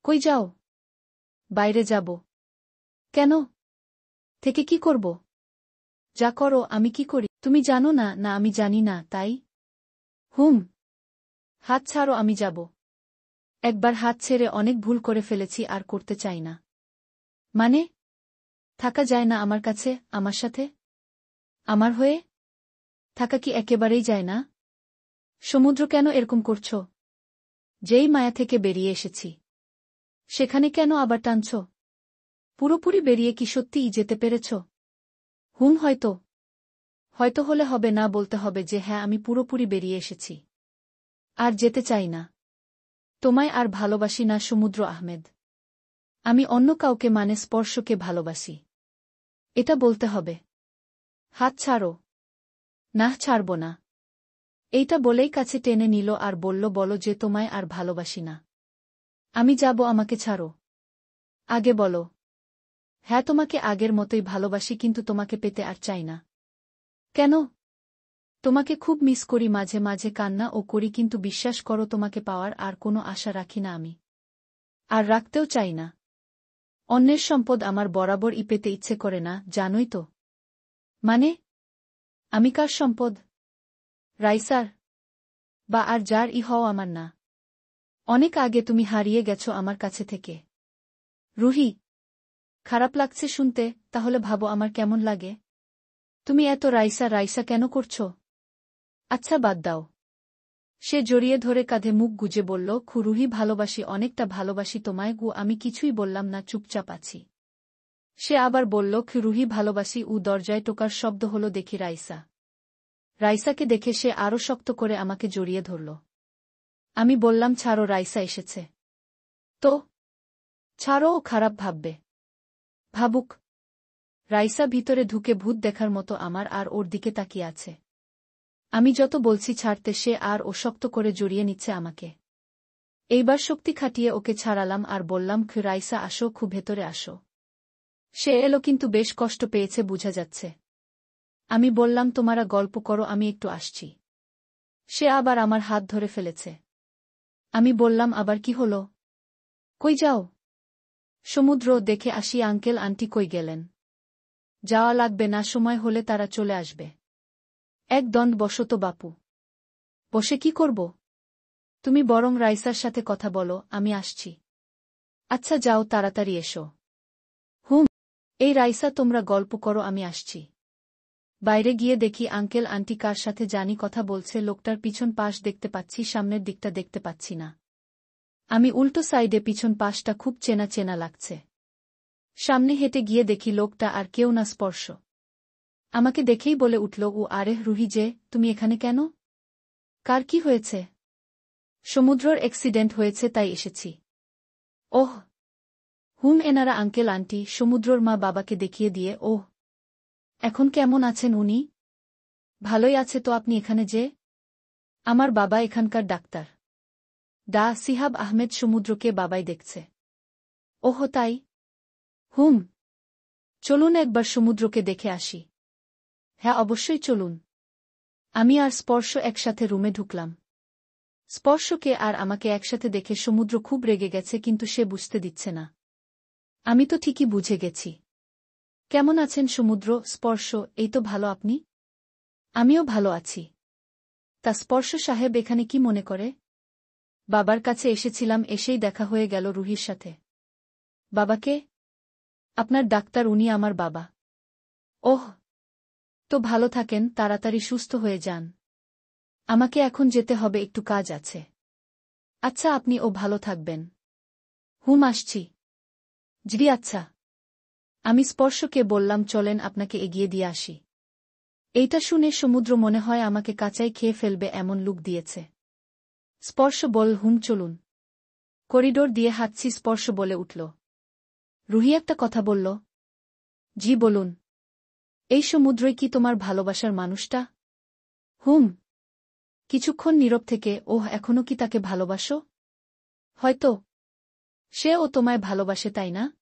কই যাও? বাইরে যাব। কেন? থেকে কি করব? যা করো। আমি কি করি তুমি জানো না? না আমি জানি না তাই। হুম। হাত ছাড়ো, আমি যাব। একবার হাত ছেড়ে অনেক ভুল করে ফেলেছি, আর করতে চাই না। মানে? থাকা যায় না আমার কাছে, আমার সাথে? আমার হয়ে? থাকা কি একেবারেই যায় না? সমুদ্র, কেন এরকম করছ? যেই মায়া থেকে বেরিয়ে এসেছি সেখানে কেন আবার টানছ? পুরোপুরি বেরিয়ে কি সত্যিই যেতে পেরেছ? হুম, হয়তো। হয়তো হলে হবে না, বলতে হবে যে হ্যাঁ, আমি পুরোপুরি বেরিয়ে এসেছি। আর যেতে চাই না। তোমায় আর ভালোবাসি না সমুদ্র আহমেদ। আমি অন্য কাউকে, মানে স্পর্শকে ভালোবাসি। এটা বলতে হবে। হাত ছাড়ো। না, ছাড়ব না। এইটা বলেই কাছে টেনে নিল আর বলল, বলো যে তোমায় আর ভালোবাসি না। আমি যাব, আমাকে ছাড়ো। আগে বলো। হ্যাঁ, তোমাকে আগের মতোই ভালোবাসি, কিন্তু তোমাকে পেতে আর চাই না। কেন? তোমাকে খুব মিস করি, মাঝে মাঝে কান্না ও করি, কিন্তু বিশ্বাস করো, তোমাকে পাওয়ার আর কোনো আশা রাখি না আমি। আর রাখতেও চাই না। অন্যের সম্পদ আমার বরাবরই পেতে ইচ্ছে করে না, জানোই তো। মানে? আমি কার সম্পদ? রাইসার? বা আর যার হও, আমার না। অনেক আগে তুমি হারিয়ে গেছো আমার কাছে থেকে। রুহি, খারাপ লাগছে শুনতে, তাহলে ভাবো আমার কেমন লাগে। তুমি এত রাইসা রাইসা কেন করছো? আচ্ছা, বাদ দাও। সে জড়িয়ে ধরে কাঁধে মুখ গুজে বলল, রুহি, ভালোবাসি, অনেকটা ভালোবাসি তোমায় গু। আমি কিছুই বললাম না, চুপচাপ আছি। সে আবার বলল, রুহি, ভালোবাসি। দরজায় টোকার শব্দ হলো, দেখি রাইসা। রাইসাকে দেখে সে আরো শক্ত করে আমাকে জড়িয়ে ধরল। আমি বললাম, ছাড়ো, রাইসা এসেছে। তো? ছাড়ো, ও খারাপ ভাববে। ভাবুক। রাইসা ভিতরে ঢুকে ভূত দেখার মতো আমার আর ওর দিকে তাকিয়ে আছে। আমি যত বলছি ছাড়তে, সে আর ও শক্ত করে জড়িয়ে নিচ্ছে আমাকে। এইবার শক্তি খাটিয়ে ওকে ছাড়ালাম আর বললাম, রাইসা আসো, ভেতরে আসো। সে এলো, কিন্তু বেশ কষ্ট পেয়েছে বোঝা যাচ্ছে। আমি বললাম, তোমরা গল্প করো, আমি একটু আসছি। সে আবার আমার হাত ধরে ফেলেছে। আমি বললাম, আবার কি হলো? কই যাও? সমুদ্র দেখে আসি। আঙ্কেল আন্টি কই গেলেন? যাওয়া লাগবে না, সময় হলে তারা চলে আসবে। এক দণ্ড বসো তো বাপু। বসে কি করব? তুমি বরং রাইসার সাথে কথা বলো, আমি আসছি। আচ্ছা যাও, তাড়াতাড়ি এসো। হুম। এই রাইসা, তোমরা গল্প করো, আমি আসছি। বাইরে গিয়ে দেখি আঙ্কেল আন্টি কার সাথে জানি কথা বলছে। লোকটার পিছন পাশ দেখতে পাচ্ছি, সামনের দিকটা দেখতে পাচ্ছি না। আমি উল্টো সাইডে, পিছন পাশটা খুব চেনা চেনা লাগছে। সামনে হেঁটে গিয়ে দেখি লোকটা আর কেউ না, স্পর্শ। আমাকে দেখেই বলে উঠল, আরে রুহি যে, তুমি এখানে কেন? কার কি হয়েছে? সমুদ্রর অ্যাক্সিডেন্ট হয়েছে, তাই এসেছি। ওহ। হুম, এনারা আঙ্কেল আন্টি, সমুদ্রর মা বাবাকে দেখিয়ে দিয়ে। ওহ। এখন কেমন আছেন উনি? ভালোই আছে তো, আপনি এখানে যে? আমার বাবা এখানকার ডাক্তার। সিহাব আহমেদ সমুদ্রকে বাবাই দেখছে। ওহ তাই? হুম। চলুন একবার সমুদ্রকে দেখে আসি। হ্যাঁ, অবশ্যই চলুন। আমি আর স্পর্শ একসাথে রুমে ঢুকলাম। স্পর্শকে আর আমাকে একসাথে দেখে সমুদ্র খুব রেগে গেছে, কিন্তু সে বুঝতে দিচ্ছে না। আমি তো ঠিকই বুঝে গেছি। কেমন আছেন সমুদ্র? স্পর্শ, এই তো ভালো, আপনি? আমিও ভালো আছি। তা স্পর্শ সাহেব এখানে কি মনে করে? বাবার কাছে এসেছিলাম, এসেই দেখা হয়ে গেল রুহির সাথে। বাবাকে? আপনার ডাক্তার, উনি আমার বাবা। ওহ। তো ভালো থাকেন, তাড়াতাড়ি সুস্থ হয়ে যান। আমাকে এখন যেতে হবে, একটু কাজ আছে। আচ্ছা, আপনিও ভালো থাকবেন। হুম, আসছি। জি আচ্ছা। আমি স্পর্শকে বললাম, চলেন আপনাকে এগিয়ে দিয়ে আসি। এইটা শুনে সমুদ্র মনে হয় আমাকে কাঁচাই খেয়ে ফেলবে এমন লুক দিয়েছে। স্পর্শ বল, হুম চলুন। করিডোর দিয়ে হাঁটছি, স্পর্শ বলে উঠল, রুহি একটা কথা বলল। জি বলুন। এই সমুদ্রই কি তোমার ভালোবাসার মানুষটা? হুম। কিছুক্ষণ নীরব থেকে, ওহ, এখনো কি তাকে ভালোবাসো? হয়তো। সেও তোমায় ভালোবাসে, তাই না?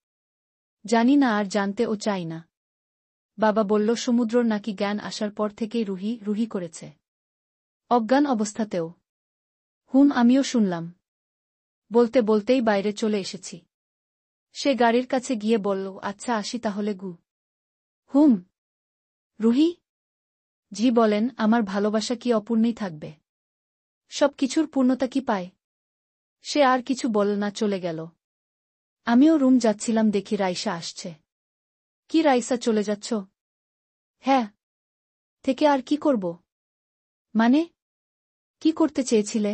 জানি না, আর জানতে ও চাই না। বাবা বলল, সমুদ্রর নাকি জ্ঞান আসার পর থেকেই রুহি রুহি করেছে। অজ্ঞান অবস্থাতেও। হুম, আমিও শুনলাম। বলতে বলতেই বাইরে চলে এসেছি। সে গাড়ির কাছে গিয়ে বলল, আচ্ছা আসি তাহলে গু। হুম। রুহি? জি বলেন, আমার ভালোবাসা কি অপূর্ণই থাকবে? সব কিছুর পূর্ণতা কি পায়? সে আর কিছু বলল না, চলে গেল। আমিও রুম যাচ্ছিলাম, দেখি রাইসা আসছে। কি রাইসা, চলে যাচ্ছ? হ্যাঁ। থেকে আর কি করব? মানে? কি করতে চেয়েছিলে?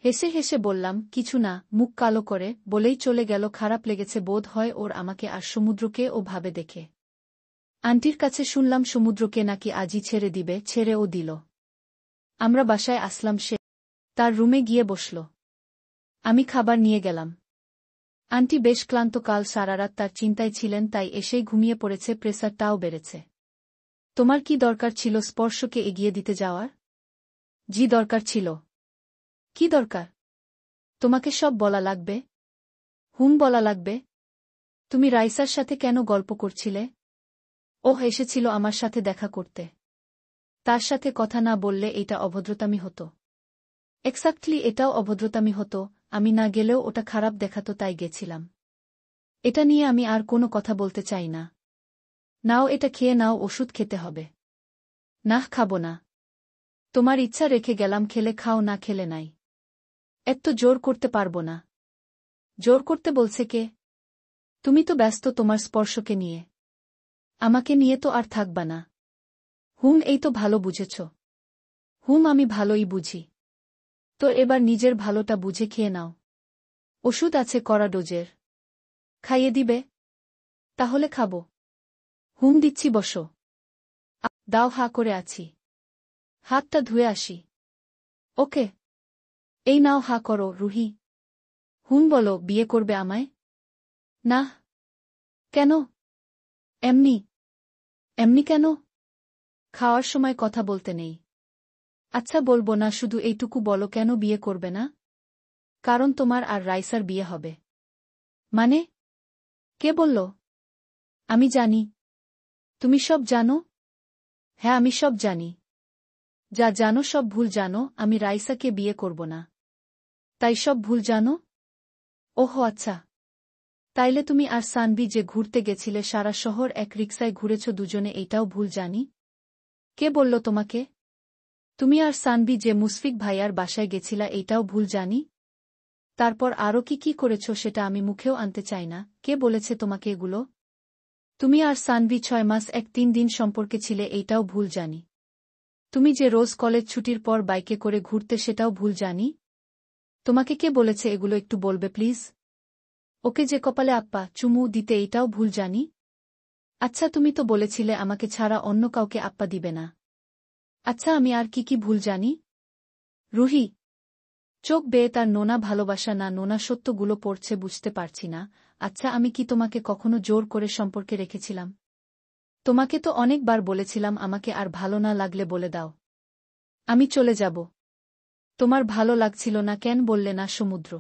হেসে হেসে বললাম, কিছু না, মুখ কালো করে, বলেই চলে গেল। খারাপ লেগেছে বোধ হয় ওর আমাকে আর সমুদ্রকে ও ভাবে দেখে। আন্টির কাছে শুনলাম সমুদ্রকে নাকি আজই ছেড়ে দিবে, ছেড়েও দিল। আমরা বাসায় আসলাম, সে তার রুমে গিয়ে বসল। আমি খাবার নিয়ে গেলাম। আন্টি বেশ ক্লান্ত, কাল সারারাত তার চিন্তায় ছিলেন, তাই এসেই ঘুমিয়ে পড়েছে, প্রেসারটাও বেড়েছে। তোমার কি দরকার ছিল স্পর্শকে এগিয়ে দিতে যাওয়ার? জি দরকার ছিল। কি দরকার? তোমাকে সব বলা লাগবে? হুম, বলা লাগবে। তুমি রাইসার সাথে কেন গল্প করছিলে? ওহ, এসেছিল আমার সাথে দেখা করতে। তার সাথে কথা না বললে এটা অভদ্রতামি হতো। এক্স্যাক্টলি, এটাও অভদ্রতামি হতো। আমি না গেলেও ওটা খারাপ দেখাতো, তাই গেছিলাম। এটা নিয়ে আমি আর কোনো কথা বলতে চাই না। নাও, এটা খেয়ে নাও, ওষুধ খেতে হবে। নাহ, খাবো না। তোমার ইচ্ছা, রেখে গেলাম, খেলে খাও, না খেলে নাই। এত জোর করতে পারবো না। জোর করতে বলছে কে? তুমি তো ব্যস্ত তোমার স্পর্শকে নিয়ে। আমাকে নিয়ে তো আর থাকবা না। হুম, এই তো ভালো বুঝেছ। হুম, আমি ভালোই বুঝি। তো এবার নিজের ভালোটা বুঝে খেয়ে নাও। ওষুধ আছে কড়া ডোজের। খাইয়ে দিবে? তাহলে খাবো। হুম, দিচ্ছি, বসো। দাও, হা করে আছি। হাতটা ধুয়ে আসি। ওকে। এই নাও, হা করো, রুহি। হুম, বলো, বিয়ে করবে আমায়? না। কেন? এমনি। এমনি কেন? খাওয়ার সময় কথা বলতে নেই। আচ্ছা, বলবো না, শুধু এইটুকু বলো, কেন বিয়ে করবে না? কারণ তোমার আর রাইসার বিয়ে হবে। মানে? কে বলল? আমি জানি। তুমি সব জানো? হ্যাঁ, আমি সব জানি। যা জানো সব ভুল জানো। আমি রাইসাকে বিয়ে করব না। তাই সব ভুল জানো? ওহো, আচ্ছা। তাইলে তুমি আর সানভি যে ঘুরতে গেছিলে, সারা শহর এক রিকশায় ঘুরেছ দুজনে, এইটাও ভুল জানি? কে বলল তোমাকে? তুমি আর সানভি যে মুশফিক ভাইয়ার বাসায় গেছিলা, এইটাও ভুল জানি? তারপর আরও কি কি করেছ সেটা আমি মুখেও আনতে চাই না। কে বলেছে তোমাকে এগুলো? তুমি আর সানভি 6 মাস 1-3 দিন সম্পর্কে ছিলে, এইটাও ভুল জানি। তুমি যে রোজ কলেজ ছুটির পর বাইকে করে ঘুরতে, সেটাও ভুল জানি। তোমাকে কে বলেছে এগুলো, একটু বলবে প্লিজ? ওকে যে কপালে আপ্পা চুমু দিতে, এইটাও ভুল জানি। আচ্ছা, তুমি তো বলেছিলে আমাকে ছাড়া অন্য কাউকে আপ্পা দিবে না। আচ্ছা, আমি আর কি কি ভুল জানি? রুহি চোখ বেয়ে তার নোনা ভালোবাসা না নোনা সত্যগুলো পড়ছে, বুঝতে পারছি না। আচ্ছা, আমি কি তোমাকে কখনো জোর করে সম্পর্কে রেখেছিলাম? তোমাকে তো অনেকবার বলেছিলাম আমাকে আর ভালো না লাগলে বলে দাও, আমি চলে যাব। তোমার ভালো লাগছিল না কেন বললে না সমুদ্র?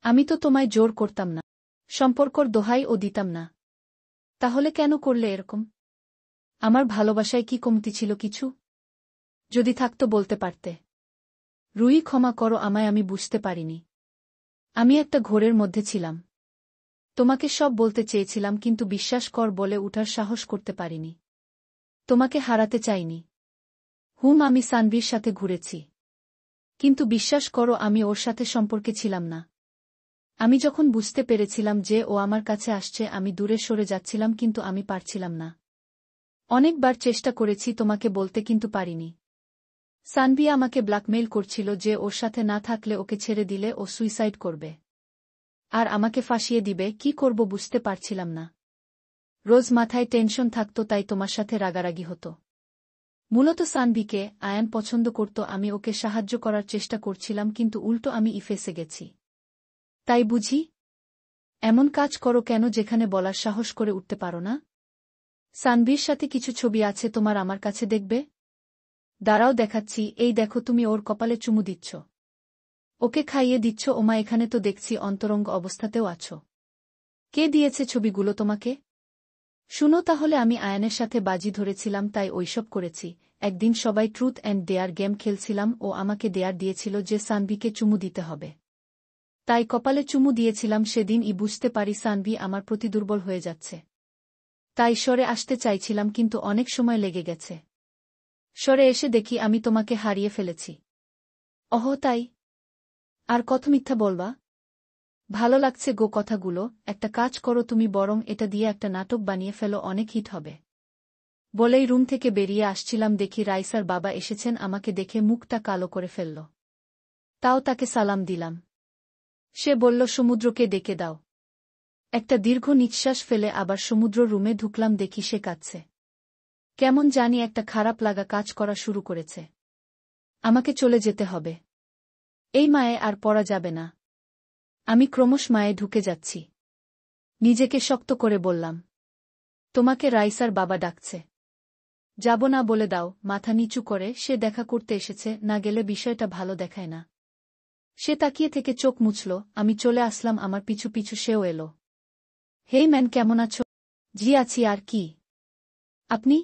আমি তো তোমায় জোর করতাম না, সম্পর্কর দোহাই ও দিতাম না। তাহলে কেন করলে এরকম? আমার ভালোবাসায় কি কমতি ছিল কিছু? যদি থাকতো বলতে পারতে। রুহি, ক্ষমা করো আমায়, আমি বুঝতে পারিনি। আমি একটা ঘোরের মধ্যে ছিলাম। তোমাকে সব বলতে চেয়েছিলাম, কিন্তু বিশ্বাস কর, বলে উঠার সাহস করতে পারিনি। তোমাকে হারাতে চাইনি। হুম, আমি সানভির সাথে ঘুরেছি। কিন্তু বিশ্বাস করো, আমি ওর সাথে সম্পর্কে ছিলাম না। আমি যখন বুঝতে পেরেছিলাম যে ও আমার কাছে আসছে, আমি দূরে সরে যাচ্ছিলাম, কিন্তু আমি পারছিলাম না। অনেকবার চেষ্টা করেছি তোমাকে বলতে, কিন্তু পারিনি। সানভি আমাকে ব্ল্যাকমেইল করছিল যে ওর সাথে না থাকলে, ওকে ছেড়ে দিলে ও সুইসাইড করবে আর আমাকে ফাঁসিয়ে দিবে। কি করব বুঝতে পারছিলাম না। রোজ মাথায় টেনশন থাকত, তাই তোমার সাথে রাগারাগি হতো। মূলত সানভিকে আয়ান পছন্দ করত, আমি ওকে সাহায্য করার চেষ্টা করছিলাম, কিন্তু উল্টো আমি ফেঁসে গেছি। তাই বুঝি? এমন কাজ করো কেন যেখানে বলার সাহস করে উঠতে পারো না? সানভির সাথে কিছু ছবি আছে তোমার আমার কাছে, দেখবে? দাঁড়াও, দেখাচ্ছি। এই দেখো, তুমি ওর কপালে চুমু দিচ্ছ, ওকে খাইয়ে দিচ্ছ। ওমা, এখানে তো দেখছি অন্তরঙ্গ অবস্থাতেও আছো। কে দিয়েছে ছবিগুলো তোমাকে? শুনো তাহলে, আমি আয়ানের সাথে বাজি ধরেছিলাম, তাই ওইসব করেছি। একদিন সবাই ট্রুথ অ্যান্ড ডেয়ার গেম খেলছিলাম, ও আমাকে ডেয়ার দিয়েছিল যে সানভিকে চুমু দিতে হবে। তাই কপালে চুমু দিয়েছিলাম সেদিনই বুঝতে পারি সানভি আমার প্রতি দুর্বল হয়ে যাচ্ছে। তাই সরে আসতে চাইছিলাম কিন্তু অনেক সময় লেগে গেছে। সরে এসে দেখি আমি তোমাকে হারিয়ে ফেলেছি। অহ তাই? আর কত মিথ্যা বলবা? ভালো লাগছে গো কথাগুলো, একটা কাজ করো তুমি বরং এটা দিয়ে একটা নাটক বানিয়ে ফেলো, অনেক হিট হবে। বলেই রুম থেকে বেরিয়ে আসছিলাম দেখি রাইসার বাবা এসেছেন, আমাকে দেখে মুখটা কালো করে ফেলল। তাও তাকে সালাম দিলাম। সে বলল সমুদ্রকে ডেকে দাও। একটা দীর্ঘ নিঃশ্বাস ফেলে আবার সমুদ্র রুমে ঢুকলাম, দেখি সে কাঁদছে। কেমন জানি একটা খারাপ লাগা কাজ করা শুরু করেছে। আমাকে চলে যেতে হবে। এই মায়ে আর পড়া যাবে না। আমি ক্রমশ মায়ে ঢুকে যাচ্ছি। নিজেকে শক্ত করে বললাম, তোমাকে রাইসার বাবা ডাকছে। যাব না বলে দাও। মাথা নিচু করে সে দেখা করতে এসেছে, না গেলে বিষয়টা ভালো দেখায় না। সে তাকিয়ে থেকে চোখ মুছল, আমি চলে আসলাম, আমার পিছু পিছু সেও এলো। হেই ম্যান, কেমন আছো? জি আছি, আর কি? আপনি?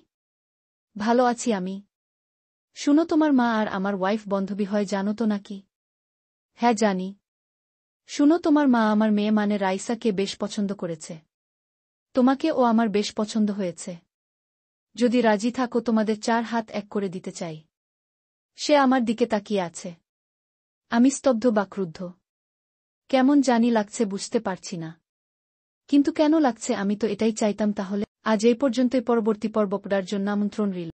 ভালো আছি আমি। শুনো, তোমার মা আর আমার ওয়াইফ বান্ধবী হয় জানো তো নাকি? হ্যাঁ জানি। শুনো, তোমার মা আমার মেয়ে মানে রাইসাকে বেশ পছন্দ করেছে। তোমাকে ও আমার বেশ পছন্দ হয়েছে। যদি রাজি থাকো তোমাদের 4 হাত এক করে দিতে চাই। সে আমার দিকে তাকিয়ে আছে। আমি স্তব্ধ বা ক্রুদ্ধ। কেমন জানি লাগছে, বুঝতে পারছি না। কিন্তু কেন লাগছে? আমি তো এটাই চাইতাম। তাহলে আজ এই পর্যন্তই, পরবর্তী পর্ব পড়ার জন্য আমন্ত্রণ রইল।